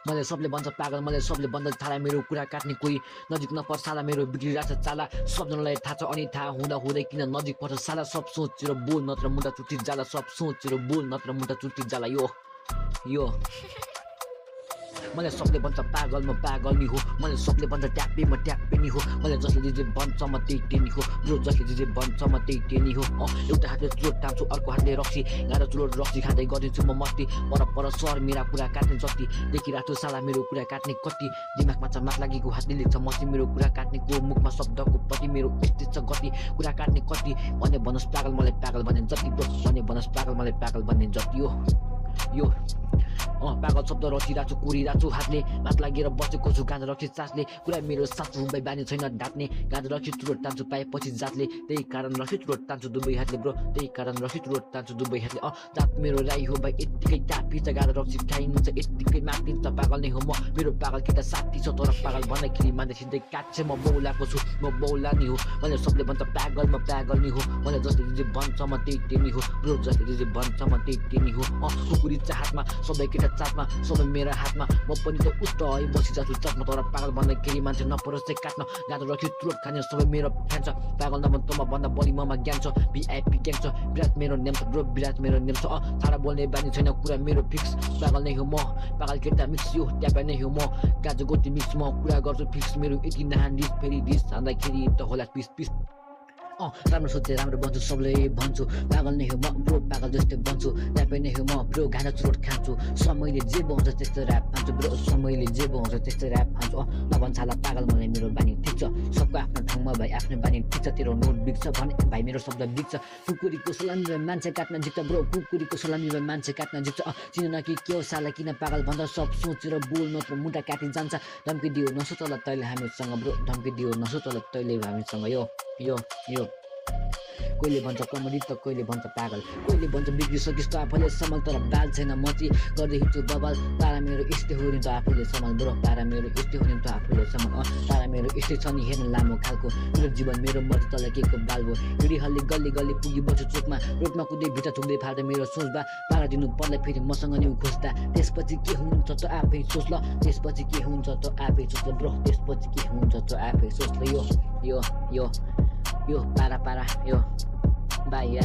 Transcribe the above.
मलाई सबले भन्छ पागल, मलाई सबले भन्छ थाला, मेरो कुरा काट्ने कोही नजिक नपर्छ साला, मेरो बिग्रिरहेछ चाला, सबजनालाई थाहा छ अनि थाहा हुँदा हुँदै किन नजिक पर्छ साला, सब सोचेर बोल नत्र मुन्टा चुट्टी जाला, सब सोचेर बोल नत्र मुन्टा चुट्टी जाला। यो मलाई सबले भन्छ पागल, म पागल नि हो, मलाई सबले भन्छ ट्याप्पे, म ट्याप्पे नि हो, मलाई जसले जे भन्छ म त्यही टेनी हो, ब्रो जसले जे भन्छ म त्यही टेनी हो। एउटा हातले चुरोट टाम्छु, अर्को हातले रक्सी गाँडा चुरोट रक्सी खाँदै गरिदिन्छु म मस्ती, पर सर मेरा कुरा काट्ने जति देखिरहेको साला, मेरो कुरा काट्ने कति दिमागमा छ माग लागेको हातले लेख्छ मसी, मेरो कुरा काट्नेको मुखमा शब्दको पति मेरो यस्तै छ गति, कुरा काट्ने कति भने बनोस् पागल, मलाई पागल भने जति ब्रो भने बनोस् पागल, मलाई पागल भन्ने जति यो पागल शब्द रचिरहेको छु, कोरिरहेको छु हातले, हात लागेर बसेको छु गाँजा रक्सी चासले, कुरा मेरो साँचो हुँदै बानी छैन ढाट्ने, गाँजा रक्सी चुरोट तान्छु पाएपछि जातले, त्यही कारण रक्सी चुरोट तान्छु दुवै हातले ब्रो, त्यही कारण रक्सी चुरोट तान्छु दुवै हातले। जात मेरो राई हो भाइ यत्तिकै टापिन्छ, गाँजा रक्सी खाइन्छ यत्तिकै मातिन्छ, पागल नै हो म, मेरो पागल केटा साथी छ तर पागल भन्दाखेरि मान्छे सिधै काट्छ, म बौलाको छु, म बौला नि हो, मलाई सबले भन्छ पागल, म पागल नि हो, मलाई जसले जे भन्छ म त्यही टेनी हो, ब्रो जसले जे भन्छ म त्यही टेनी हो। कुकुरी हातमा सबै केटा चाटमा सबै मेरो हातमा, म पनि त उस्त है बसिजाछु चटमा, तर पागल भन्दाखेरि मान्छे नपरोस् चाहिँ काट्न, गाँजा रक्सी चुरोट खाने सबै मेरो फ्यान छ, पागल नभन तँमा भन्दा बढी ममा ज्ञान छ, भिआइपी ग्याङ छ, विराट मेरो नेम छ ब्रो, विराट मेरो नेम छ, छाडा बोल्ने बानी छैन कुरा मेरो फिक्स, पागल नै हो म, पागल केटा मिक्स यो ट्यापा नै हो म, गाँजा गोटी मिक्स म कुरा गर्छु फिक्स, मेरो यति नहान रिस फेरि रिस हान्दाखेरि त होला पिस पिस। राम्रो सोचे राम्रो बन्छु सबले भन्छु, पागल नै हो म ब्रो, पागल जस्तै बन्छु, ट्यापै नै हो म ब्रो, गाँजा चुरोट खान्छु, समयले जे पाउँछ त्यस्तो ऱ्याप हान्छु ब्रो, समयले जे पाउँछ त्यस्तो ऱ्याप हान्छु। नभन्छाला पागल मलाई मेरो बानी ठिक छ, सबको आफ्नो ठाउँमा भाइ आफ्नो बानी ठिक छ, तेरो नोट बिग्छ भने भाइ मेरो शब्द बिग्छ, कुकुरीको सलामी मान्छे काट्न जित्छ ब्रो, कुकुरीको सलामी मान्छे काट्न जित्छ, चिन कि के हो साला किन पागल भन्छ, सब सोचेर बोल नत्र मुन्टा काटि जान्छ, धम्की दियो नसोच ल तैँले हामीसँग ब्रो, धम्की दियो नसोच ल तैँले हामीसँग। यो कोहीले भन्छ कमरी त कोहीले भन्छ पागल, कोहीले भन्छ बिग्रिसकिस् त आफूले सम्हाल, तर बाल छैन मची गर्दै हिँड्छु बबाल, तारा मेरो यस्तै हो नि त आफूले सम्हाल ब्रो, तारा मेरो यस्तै हो नि त आफूले सम्हाल, तारा मेरो यस्तै छ नि हेर्न लामो खालको, मेरो जीवन मेरो मर्जी तल के को बाल्बो, हिँडी हल्ली गल्ली गल्ली पुगी बस्छु चोकमा, रोडमा कुदै भित्र थुक्दै फाल्दै मेरो सोचबा, पारा दिनु पर्ला फेरि मसँग नि खोज्दा, त्यसपछि के हुन्छ त आफै सोच ल, त्यसपछि के हुन्छ त आफै सोच ल ब्रो, त्यसपछि के हुन्छ त आफै सोच ल। यो पारा यो बाई